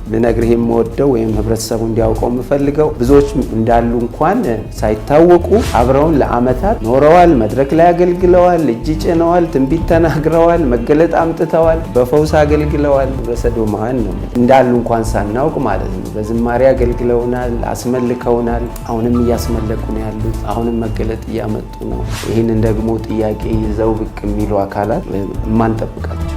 ልነግርህ የምወደው ወይም ህብረተሰቡ እንዲያውቀው የምፈልገው ብዙዎች እንዳሉ እንኳን ሳይታወቁ አብረውን ለአመታት ኖረዋል፣ መድረክ ላይ አገልግለዋል፣ እጅ ጭነዋል፣ ትንቢት ተናግረዋል፣ መገለጥ አምጥተዋል፣ በፈውስ አገልግለዋል። በሰዶማውያን ነው እንዳሉ እንኳን ሳናውቅ ማለት ነው። በዝማሬ አገልግለውናል፣ አስመልከውናል። አሁንም እያስመለኩ ነው ያሉት። አሁንም መገለጥ እያመጡ ነው። ይህንን ደግሞ ጥያቄ ይዘው ብቅ የሚሉ አካላት የማንጠብቃቸው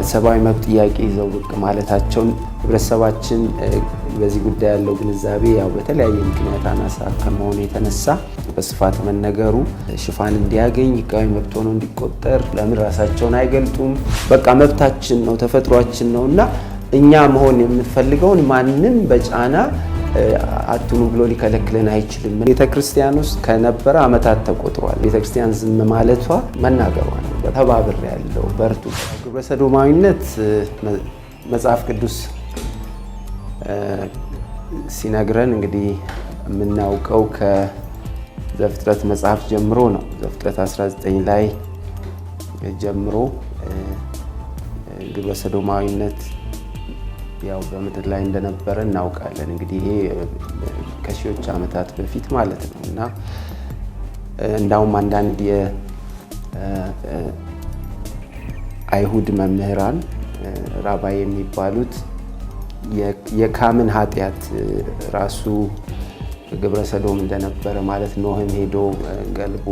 ሰብአዊ መብት ጥያቄ ይዘው ብቅ ማለታቸውን ህብረተሰባችን በዚህ ጉዳይ ያለው ግንዛቤ ያው በተለያየ ምክንያት አናሳ ከመሆኑ የተነሳ በስፋት መነገሩ ሽፋን እንዲያገኝ ህጋዊ መብት ሆኖ እንዲቆጠር ለምን ራሳቸውን አይገልጡም? በቃ መብታችን ነው ተፈጥሯችን ነውና እኛ መሆን የምንፈልገውን ማንም በጫና አትኑ ብሎ ሊከለክለን አይችልም። ቤተክርስቲያን ውስጥ ከነበረ አመታት ተቆጥሯል። ቤተክርስቲያን ዝም ማለቷ መናገሯ ነው። ተባብር ያለው በርቱ። ግብረ ሰዶማዊነት መጽሐፍ ቅዱስ ሲነግረን እንግዲህ የምናውቀው ከዘፍጥረት መጽሐፍ ጀምሮ ነው። ዘፍጥረት 19 ላይ ጀምሮ ግብረ ሰዶማዊነት ያው በምድር ላይ እንደነበረ እናውቃለን። እንግዲህ ይሄ ከሺዎች ዓመታት በፊት ማለት ነው እና እንዳውም አንዳንድ የአይሁድ መምህራን ራባይ የሚባሉት የካምን ኃጢአት ራሱ ግብረ ሰዶም እንደነበረ ማለት ኖህም ሄዶ ገልቦ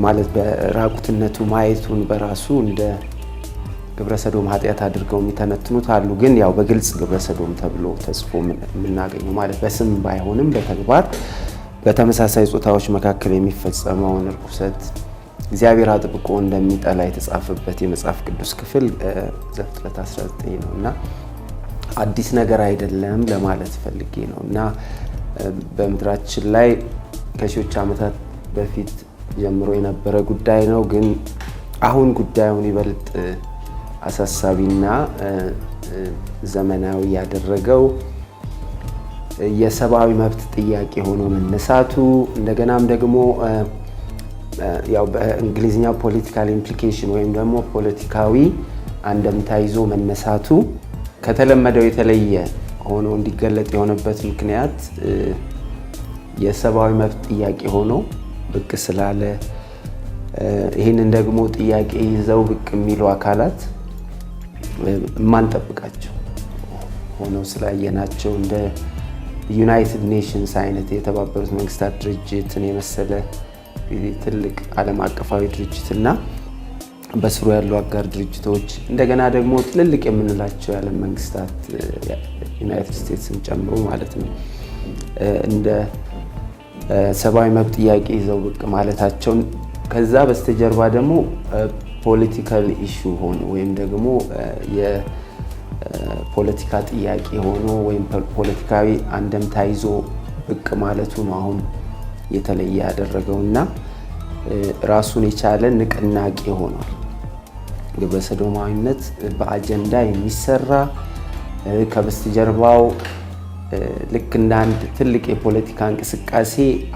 ማለት በራቁትነቱ ማየቱን በራሱ እንደ ግብረ ሰዶም ኃጢአት አድርገው የሚተነትኑት አሉ። ግን ያው በግልጽ ግብረ ሰዶም ተብሎ ተጽፎ የምናገኘው ማለት በስም ባይሆንም በተግባር በተመሳሳይ ጾታዎች መካከል የሚፈጸመውን ርኩሰት እግዚአብሔር አጥብቆ እንደሚጠላ የተጻፈበት የመጽሐፍ ቅዱስ ክፍል ዘፍጥረት 19 ነው እና አዲስ ነገር አይደለም ለማለት ፈልጌ ነው እና በምድራችን ላይ ከሺዎች ዓመታት በፊት ጀምሮ የነበረ ጉዳይ ነው። ግን አሁን ጉዳዩን ይበልጥ አሳሳቢና ዘመናዊ ያደረገው የሰብአዊ መብት ጥያቄ ሆኖ መነሳቱ እንደገናም ደግሞ ያው በእንግሊዝኛው ፖለቲካል ኢምፕሊኬሽን ወይም ደግሞ ፖለቲካዊ አንደምታ ይዞ መነሳቱ ከተለመደው የተለየ ሆኖ እንዲገለጥ የሆነበት ምክንያት የሰብአዊ መብት ጥያቄ ሆኖ ብቅ ስላለ ይህንን ደግሞ ጥያቄ ይዘው ብቅ የሚሉ አካላት የማንጠብቃቸው ሆነው ስላየናቸው እንደ ዩናይትድ ኔሽንስ አይነት የተባበሩት መንግስታት ድርጅትን የመሰለ ትልቅ ዓለም አቀፋዊ ድርጅትና በስሩ ያሉ አጋር ድርጅቶች እንደገና ደግሞ ትልልቅ የምንላቸው የዓለም መንግስታት ዩናይትድ ስቴትስን ጨምሮ ማለት ነው እንደ ሰብአዊ መብት ጥያቄ ይዘው ብቅ ማለታቸውን ከዛ በስተጀርባ ደግሞ ፖለቲካል ኢሹ ሆኖ ወይም ደግሞ የፖለቲካ ጥያቄ ሆኖ ወይም ፖለቲካዊ አንደምታ ይዞ ብቅ ማለቱ ነው አሁን የተለየ ያደረገውና ራሱን የቻለ ንቅናቄ ሆኗል። ግብረ ሰዶማዊነት በአጀንዳ የሚሰራ ከበስተጀርባው ልክ እንደ አንድ ትልቅ የፖለቲካ እንቅስቃሴ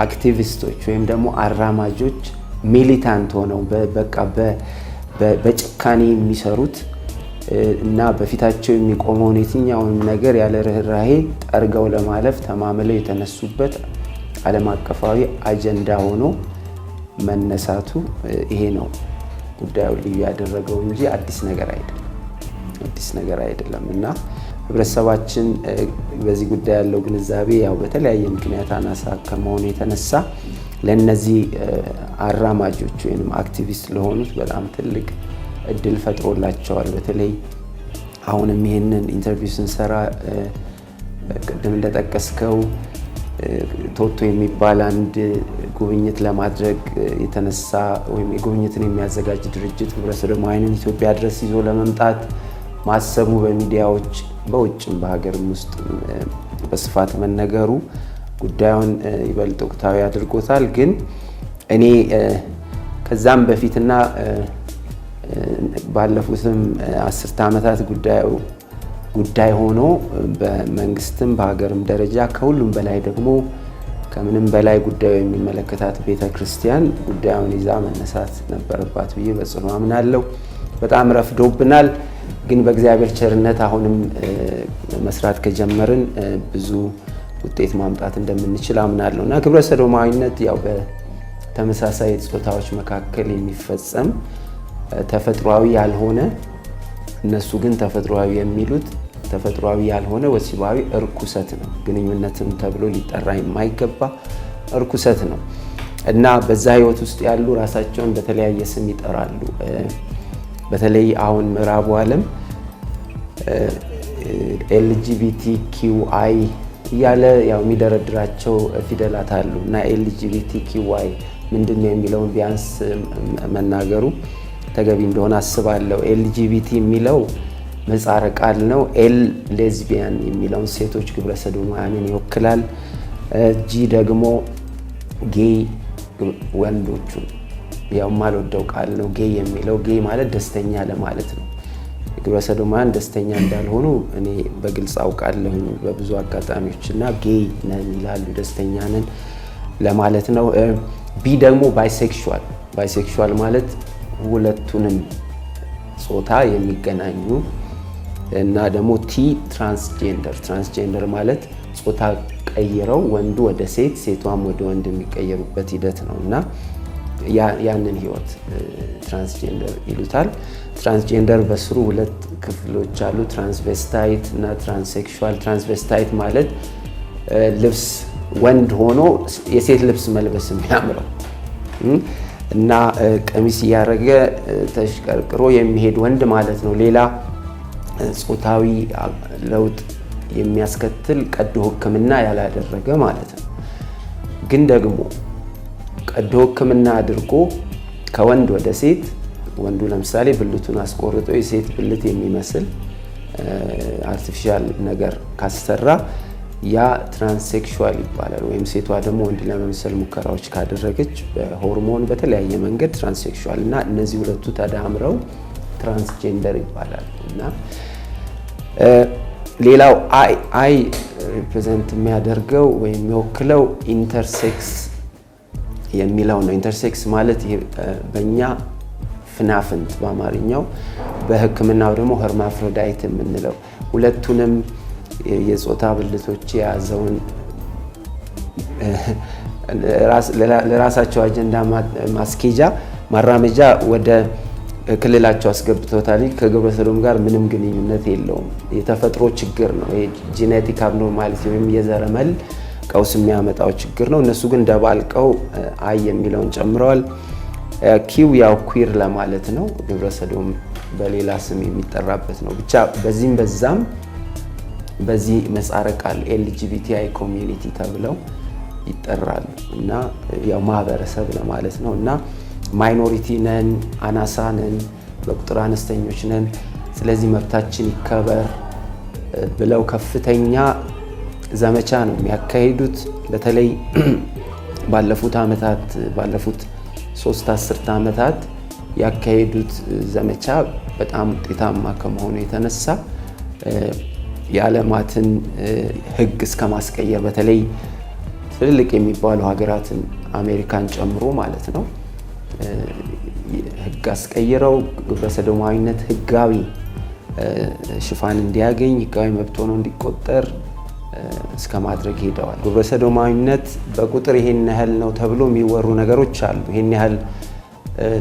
አክቲቪስቶች ወይም ደግሞ አራማጆች ሚሊታንት ሆነው በቃ በጭካኔ የሚሰሩት እና በፊታቸው የሚቆመውን የትኛውንም ነገር ያለ ርህራሄ ጠርገው ለማለፍ ተማምለው የተነሱበት ዓለም አቀፋዊ አጀንዳ ሆኖ መነሳቱ ይሄ ነው ጉዳዩ ልዩ ያደረገው እንጂ አዲስ ነገር አይደለም እና ህብረተሰባችን በዚህ ጉዳይ ያለው ግንዛቤ ያው በተለያየ ምክንያት አናሳ ከመሆኑ የተነሳ ለነዚህ አራማጆች ወይም አክቲቪስት ለሆኑት በጣም ትልቅ እድል ፈጥሮላቸዋል። በተለይ አሁንም ይሄንን ኢንተርቪው ስንሰራ ቅድም እንደጠቀስከው ቶቶ የሚባል አንድ ጉብኝት ለማድረግ የተነሳ ወይም የጉብኝትን የሚያዘጋጅ ድርጅት ግብረ ሰዶማውያንን ኢትዮጵያ ድረስ ይዞ ለመምጣት ማሰቡ በሚዲያዎች በውጭም በሀገርም ውስጥ በስፋት መነገሩ ጉዳዩን ይበልጥ ወቅታዊ አድርጎታል። ግን እኔ ከዛም በፊትና ባለፉትም 10 ዓመታት ጉዳይ ሆኖ በመንግስትም በሀገርም ደረጃ ከሁሉም በላይ ደግሞ ከምንም በላይ ጉዳዩ የሚመለከታት ቤተክርስቲያን ጉዳዩን ይዛ መነሳት ነበረባት ብዬ በጽኑ አምናለሁ። በጣም ረፍዶብናል። ግን በእግዚአብሔር ቸርነት አሁንም መስራት ከጀመርን ብዙ ውጤት ማምጣት እንደምንችል አምናለሁ እና ግብረ ሰዶማዊነት ያው በተመሳሳይ ጾታዎች መካከል የሚፈጸም ተፈጥሯዊ ያልሆነ እነሱ ግን ተፈጥሯዊ የሚሉት ተፈጥሯዊ ያልሆነ ወሲባዊ እርኩሰት ነው። ግንኙነትም ተብሎ ሊጠራ የማይገባ እርኩሰት ነው እና በዛ ህይወት ውስጥ ያሉ ራሳቸውን በተለያየ ስም ይጠራሉ። በተለይ አሁን ምዕራቡ ዓለም LGBTQI እያለ ያው የሚደረድራቸው ፊደላት አሉ እና LGBTQI ምንድነው የሚለውን ቢያንስ መናገሩ ተገቢ እንደሆነ አስባለሁ። LGBT የሚለው ምህጻረ ቃል ነው። L ሌዝቢያን የሚለውን ሴቶች ግብረ ሰዶማውያንን ይወክላል። G ደግሞ ጌይ ወንዶቹን ያው ማልወደው ቃል ነው። ጌይ የሚለው ጌይ ማለት ደስተኛ ለማለት ነው። ግብረ ሰዶማውያን ደስተኛ እንዳልሆኑ እኔ በግልጽ አውቃለሁ በብዙ አጋጣሚዎች እና ጌይ ነን ይላሉ፣ ደስተኛ ነን ለማለት ነው። ቢ ደግሞ ባይሴክሹዋል ማለት ሁለቱንም ጾታ የሚገናኙ እና ደግሞ ቲ ትራንስጀንደር ማለት ጾታ ቀይረው ወንዱ ወደ ሴት ሴቷም ወደ ወንድ የሚቀየሩበት ሂደት ነው እና ያንን ህይወት ትራንስጀንደር ይሉታል። ትራንስጀንደር በስሩ ሁለት ክፍሎች አሉ፣ ትራንስቬስታይት እና ትራንስሴክሹዋል። ትራንስቬስታይት ማለት ልብስ ወንድ ሆኖ የሴት ልብስ መልበስ የሚያምረው እና ቀሚስ እያደረገ ተሽቀርቅሮ የሚሄድ ወንድ ማለት ነው። ሌላ ጾታዊ ለውጥ የሚያስከትል ቀዶ ሕክምና ያላደረገ ማለት ነው። ግን ደግሞ ቀዶ ሕክምና አድርጎ ከወንድ ወደ ሴት ወንዱ ለምሳሌ ብልቱን አስቆርጦ የሴት ብልት የሚመስል አርቲፊሻል ነገር ካሰራ ያ ትራንስሴክሹዋል ይባላል። ወይም ሴቷ ደግሞ ወንድ ለመምሰል ሙከራዎች ካደረገች በሆርሞን በተለያየ መንገድ ትራንስሴክሹዋል እና እነዚህ ሁለቱ ተዳምረው ትራንስጀንደር ይባላል እና ሌላው አይ ሪፕሬዘንት የሚያደርገው ወይም የሚወክለው ኢንተርሴክስ የሚለው ነው። ኢንተርሴክስ ማለት በእኛ ፍናፍንት በአማርኛው፣ በሕክምናው ደግሞ ሄርማፍሮዳይት የምንለው ሁለቱንም የጾታ ብልቶች የያዘውን ለራሳቸው አጀንዳ ማስኬጃ ማራመጃ ወደ ክልላቸው አስገብቶታል። ከግብረ ሰዶም ጋር ምንም ግንኙነት የለውም። የተፈጥሮ ችግር ነው። ጄኔቲክ አብኖርማሊቲ ወይም የዘረመል ቀውስ የሚያመጣው ችግር ነው። እነሱ ግን ደባልቀው አይ የሚለውን ጨምረዋል። ኪው ያው ኩዊር ለማለት ነው። ግብረ ሰዶም በሌላ ስም የሚጠራበት ነው። ብቻ በዚህም በዛም በዚህ ምህጻረ ቃል LGBTI ኮሚዩኒቲ ተብለው ይጠራሉ እና ያው ማህበረሰብ ለማለት ነው እና ማይኖሪቲ ነን፣ አናሳ ነን፣ በቁጥር አነስተኞች ነን፣ ስለዚህ መብታችን ይከበር ብለው ከፍተኛ ዘመቻ ነው የሚያካሂዱት። በተለይ ባለፉት 3 አስርተ ዓመታት ያካሄዱት ዘመቻ በጣም ውጤታማ ከመሆኑ የተነሳ የዓለማትን ሕግ እስከ ማስቀየር በተለይ ትልልቅ የሚባሉ ሀገራትን አሜሪካን ጨምሮ ማለት ነው ሕግ አስቀይረው ግብረ ሰዶማዊነት ሕጋዊ ሽፋን እንዲያገኝ ሕጋዊ መብት ሆኖ እንዲቆጠር እስከ ማድረግ ሄደዋል። ግብረ ሰዶማዊነት በቁጥር ይሄን ያህል ነው ተብሎ የሚወሩ ነገሮች አሉ። ይሄን ያህል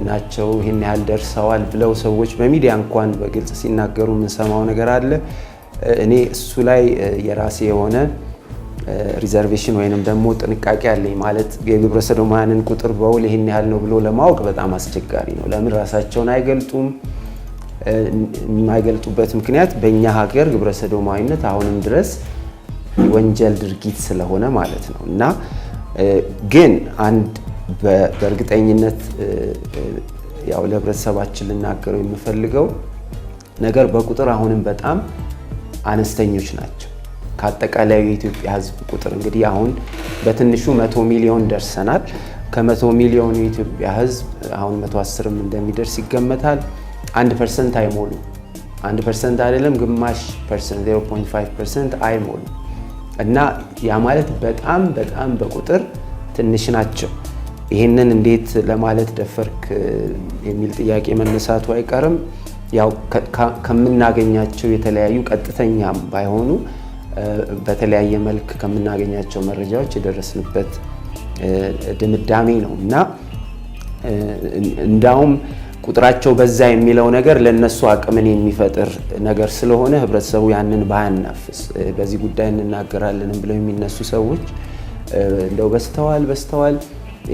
ናቸው፣ ይሄን ያህል ደርሰዋል ብለው ሰዎች በሚዲያ እንኳን በግልጽ ሲናገሩ የምንሰማው ነገር አለ። እኔ እሱ ላይ የራሴ የሆነ ሪዘርቬሽን ወይንም ደግሞ ጥንቃቄ አለኝ። ማለት የግብረ ሰዶማውያንን ቁጥር በውል ይሄን ያህል ነው ብሎ ለማወቅ በጣም አስቸጋሪ ነው። ለምን ራሳቸውን አይገልጡም? የማይገልጡበት ምክንያት በእኛ ሀገር ግብረ ሰዶማዊነት አሁንም ድረስ ወንጀል ድርጊት ስለሆነ ማለት ነው እና ግን አንድ በእርግጠኝነት ያው ለህብረተሰባችን ልናገረው የምፈልገው ነገር በቁጥር አሁንም በጣም አነስተኞች ናቸው። ከአጠቃላዩ የኢትዮጵያ ህዝብ ቁጥር እንግዲህ አሁን በትንሹ 100 ሚሊዮን ደርሰናል። ከ100 ሚሊዮን የኢትዮጵያ ህዝብ አሁን 110 እንደሚደርስ ይገመታል። 1% አይሞሉ። 1% አይደለም ግማሽ ፐርሰንት 0.5% አይሞሉ እና ያ ማለት በጣም በጣም በቁጥር ትንሽ ናቸው። ይህንን እንዴት ለማለት ደፈርክ የሚል ጥያቄ መነሳቱ አይቀርም። ያው ከምናገኛቸው የተለያዩ ቀጥተኛም ባይሆኑ በተለያየ መልክ ከምናገኛቸው መረጃዎች የደረስንበት ድምዳሜ ነው እና እንዳውም ቁጥራቸው በዛ የሚለው ነገር ለነሱ አቅምን የሚፈጥር ነገር ስለሆነ ህብረተሰቡ ያንን ባያናፍስ በዚህ ጉዳይ እንናገራለን ብለው የሚነሱ ሰዎች እንደው በስተዋል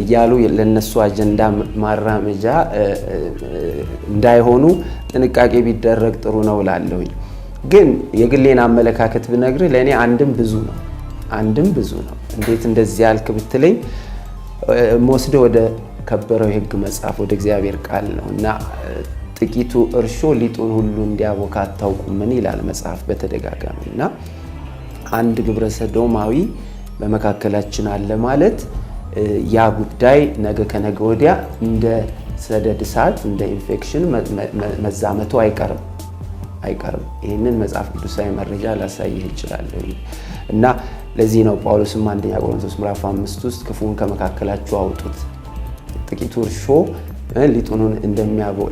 እያሉ ለነሱ አጀንዳ ማራመጃ እንዳይሆኑ ጥንቃቄ ቢደረግ ጥሩ ነው ላለሁኝ። ግን የግሌን አመለካከት ብነግርህ ለኔ አንድም ብዙ ነው። እንዴት እንደዚህ ያልክ ብትለኝ ወስደው ወደ ከበረው የህግ መጽሐፍ ወደ እግዚአብሔር ቃል ነው እና ጥቂቱ እርሾ ሊጡን ሁሉ እንዲያቦካ አታውቁምን ይላል መጽሐፍ በተደጋጋሚ። እና አንድ ግብረ ሰዶማዊ በመካከላችን አለ ማለት ያ ጉዳይ ነገ ከነገ ወዲያ እንደ ሰደድ እሳት እንደ ኢንፌክሽን መዛመቱ አይቀርም። ይህንን መጽሐፍ ቅዱሳዊ መረጃ ላሳይህ እችላለሁ። እና ለዚህ ነው ጳውሎስም አንደኛ ቆሮንቶስ ምዕራፍ 5 ውስጥ ክፉን ከመካከላችሁ አውጡት፣ ጥቂቱ እርሾ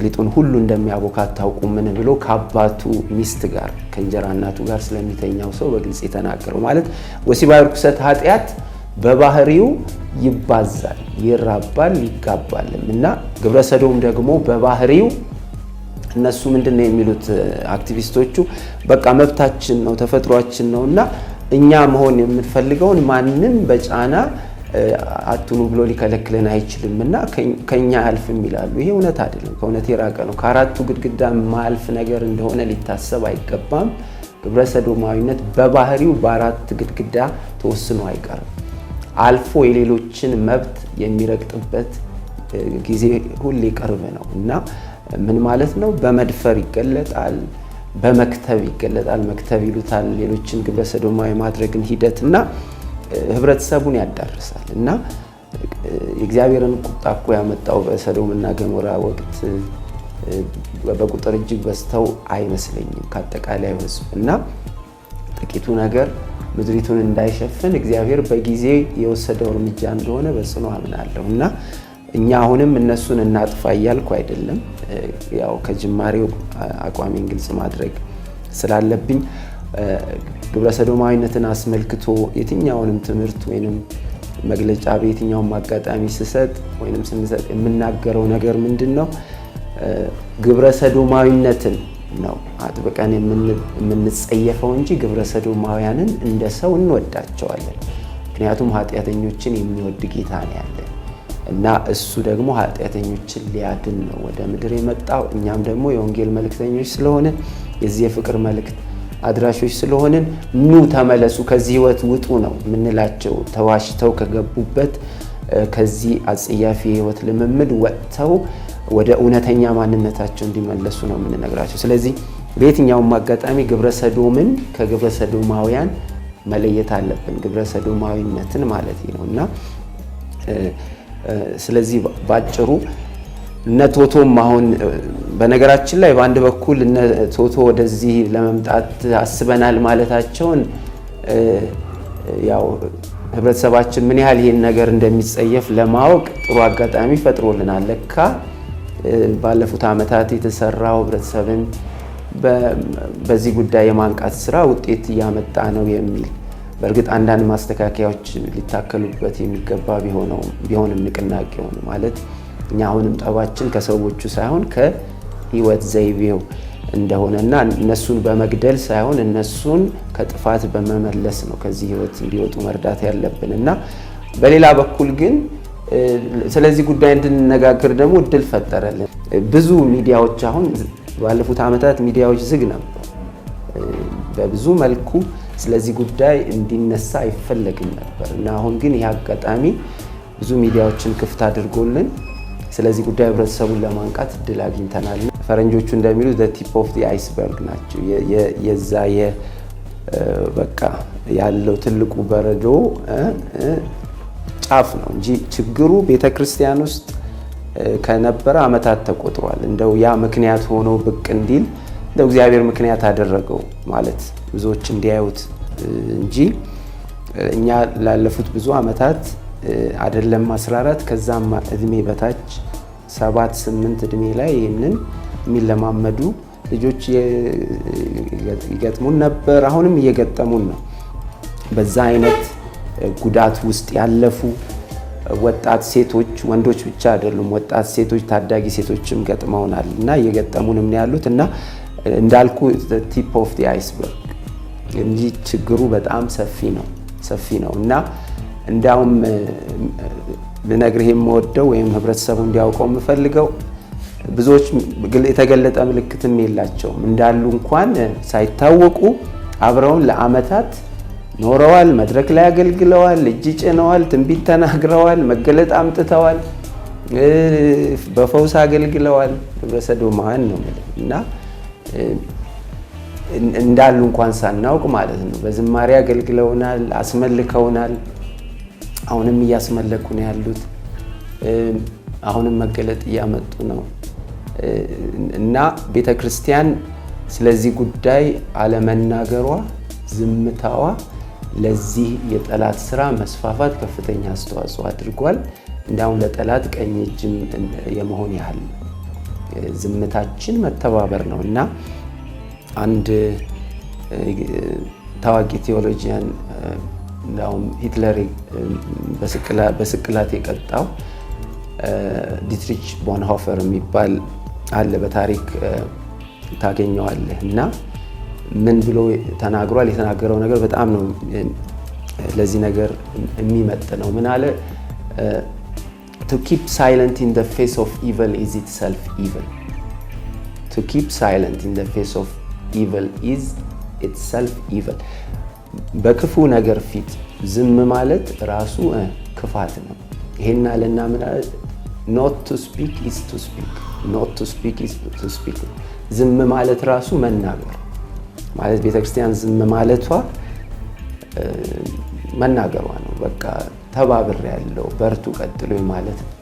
ሊጡን ሁሉ እንደሚያቦካ አታውቁምን ብሎ ከአባቱ ሚስት ጋር ከእንጀራ እናቱ ጋር ስለሚተኛው ሰው በግልጽ የተናገረው። ማለት ወሲባዊ ርኩሰት ኃጢአት በባህሪው ይባዛል፣ ይራባል፣ ይጋባልም እና ግብረ ሰዶም ደግሞ በባህሪው እነሱ ምንድነው የሚሉት አክቲቪስቶቹ በቃ መብታችን ነው ተፈጥሯችን ነውና እኛ መሆን የምንፈልገውን ማንም በጫና አትኑ ብሎ ሊከለክለን አይችልምና ከኛ አልፍም ይላሉ። ይሄ እውነት አይደለም፣ ከእውነት የራቀ ነው። ከአራቱ ግድግዳ ማልፍ ነገር እንደሆነ ሊታሰብ አይገባም። ግብረ ሰዶማዊነት በባህሪው በአራት ግድግዳ ተወስኖ አይቀርም። አልፎ የሌሎችን መብት የሚረግጥበት ጊዜ ሁሌ ቅርብ ነው እና ምን ማለት ነው? በመድፈር ይገለጣል፣ በመክተብ ይገለጣል። መክተብ ይሉታል ሌሎችን ግብረ ሰዶማዊ ማድረግን ሂደትና ህብረተሰቡን ያዳርሳል እና የእግዚአብሔርን ቁጣ እኮ ያመጣው በሰዶምና ገሞራ ወቅት በቁጥር እጅግ በዝተው አይመስለኝም ከአጠቃላይ ህዝብ እና ጥቂቱ ነገር ምድሪቱን እንዳይሸፍን እግዚአብሔር በጊዜ የወሰደው እርምጃ እንደሆነ በጽኑ አምናለሁ እና እኛ አሁንም እነሱን እናጥፋ እያልኩ አይደለም። ያው ከጅማሬው አቋሜን ግልጽ ማድረግ ስላለብኝ ግብረ ሰዶማዊነትን አስመልክቶ የትኛውንም ትምህርት ወይንም መግለጫ በየትኛውም አጋጣሚ ስሰጥ ወይንም ስንሰጥ የምናገረው ነገር ምንድነው? ግብረ ሰዶማዊነትን ነው አጥብቀን የምንጸየፈው እንጂ ግብረ ሰዶማውያንን እንደ ሰው እንወዳቸዋለን። ምክንያቱም ኃጢአተኞችን የሚወድ ጌታ ነው ያለን እና እሱ ደግሞ ኃጢአተኞችን ሊያድን ነው ወደ ምድር የመጣው። እኛም ደግሞ የወንጌል መልእክተኞች ስለሆነ የዚህ የፍቅር መልእክት አድራሾች ስለሆንን ኑ ተመለሱ፣ ከዚህ ህይወት ውጡ ነው የምንላቸው። ተዋሽተው ከገቡበት ከዚህ አጸያፊ ህይወት ልምምድ ወጥተው ወደ እውነተኛ ማንነታቸው እንዲመለሱ ነው የምንነግራቸው። ስለዚህ በየትኛውም አጋጣሚ ግብረ ሰዶምን ከግብረ ሰዶማውያን መለየት አለብን፣ ግብረ ሰዶማዊነትን ማለት ነውና ስለዚህ ባጭሩ እነ ቶቶም አሁን በነገራችን ላይ በአንድ በኩል እነ ቶቶ ወደዚህ ለመምጣት አስበናል ማለታቸውን ያው ህብረተሰባችን ምን ያህል ይሄን ነገር እንደሚጸየፍ ለማወቅ ጥሩ አጋጣሚ ፈጥሮልናል። ለካ ባለፉት ዓመታት የተሰራው ህብረተሰብን በዚህ ጉዳይ የማንቃት ስራ ውጤት እያመጣ ነው የሚል በእርግጥ አንዳንድ ማስተካከያዎች ሊታከሉበት የሚገባ ቢሆንም ንቅናቄው ማለት እኛ አሁንም ጠባችን ከሰዎቹ ሳይሆን ከህይወት ዘይቤው እንደሆነና እነሱን በመግደል ሳይሆን እነሱን ከጥፋት በመመለስ ነው ከዚህ ህይወት እንዲወጡ መርዳት ያለብንና በሌላ በኩል ግን ስለዚህ ጉዳይ እንድንነጋገር ደግሞ እድል ፈጠረልን። ብዙ ሚዲያዎች አሁን ባለፉት ዓመታት ሚዲያዎች ዝግ ነበር። በብዙ መልኩ ስለዚህ ጉዳይ እንዲነሳ አይፈለግም ነበር እና አሁን ግን ይህ አጋጣሚ ብዙ ሚዲያዎችን ክፍት አድርጎልን ስለዚህ ጉዳይ ህብረተሰቡን ለማንቃት እድል አግኝተናል። ፈረንጆቹ እንደሚሉ the tip of the iceberg ናቸው። የዛ በቃ ያለው ትልቁ በረዶ ጫፍ ነው እንጂ ችግሩ ቤተክርስቲያን ውስጥ ከነበረ ዓመታት ተቆጥሯል። እንደው ያ ምክንያት ሆኖ ብቅ እንዲል እንደው እግዚአብሔር ምክንያት አደረገው ማለት ብዙዎች እንዲያዩት እንጂ እኛ ላለፉት ብዙ ዓመታት አይደለም 14 ከዛም እድሜ በታች 7-8 እድሜ ላይ ይሄንን የሚለማመዱ ልጆች ይገጥሙን ነበር፣ አሁንም እየገጠሙን ነው። በዛ አይነት ጉዳት ውስጥ ያለፉ ወጣት ሴቶች፣ ወንዶች ብቻ አይደሉም፣ ወጣት ሴቶች፣ ታዳጊ ሴቶችም ገጥመውናል እና እየገጠሙንም ነው ያሉት እና እንዳልኩ ቲፕ ኦፍ ዲ አይስበርግ እንጂ ችግሩ በጣም ሰፊ ነው እና እንዳውም ልነግርህ የምወደው ወይም ህብረተሰቡ እንዲያውቀው የምፈልገው ብዙዎች የተገለጠ ምልክትም የላቸውም እንዳሉ እንኳን ሳይታወቁ አብረውን ለዓመታት ኖረዋል፣ መድረክ ላይ አገልግለዋል፣ እጅ ጭነዋል፣ ትንቢት ተናግረዋል፣ መገለጥ አምጥተዋል፣ በፈውስ አገልግለዋል። ግብረ ሰዶማውያን ነው እና እንዳሉ እንኳን ሳናውቅ ማለት ነው። በዝማሬ አገልግለውናል፣ አስመልከውናል። አሁንም እያስመለኩ ነው ያሉት። አሁንም መገለጥ እያመጡ ነው እና ቤተክርስቲያን ስለዚህ ጉዳይ አለመናገሯ፣ ዝምታዋ ለዚህ የጠላት ስራ መስፋፋት ከፍተኛ አስተዋጽኦ አድርጓል። እንዳውም ለጠላት ቀኝ እጅም የመሆን ያህል ዝምታችን መተባበር ነው እና አንድ ታዋቂ ቴዎሎጂያን እንዳውም ሂትለር በስቅላት የቀጣው ዲትሪች ቦንሆፈር የሚባል አለ፣ በታሪክ ታገኘዋለህ እና ምን ብሎ ተናግሯል? የተናገረው ነገር በጣም ነው ለዚህ ነገር የሚመጥነው። ምን አለ? to keep silent in the face of evil is itself evil. to keep silent in the face of evil is itself evil. በክፉ ነገር ፊት ዝም ማለት ራሱ ክፋት ነው። ይሄን አለና ምን አለ? not to speak is to speak. not to speak is to speak. ዝም ማለት ራሱ መናገር ማለት ቤተክርስቲያን ዝም ማለቷ መናገሯ ነው። በቃ ተባብር ያለው በርቱ ቀጥሎ ማለት ነው።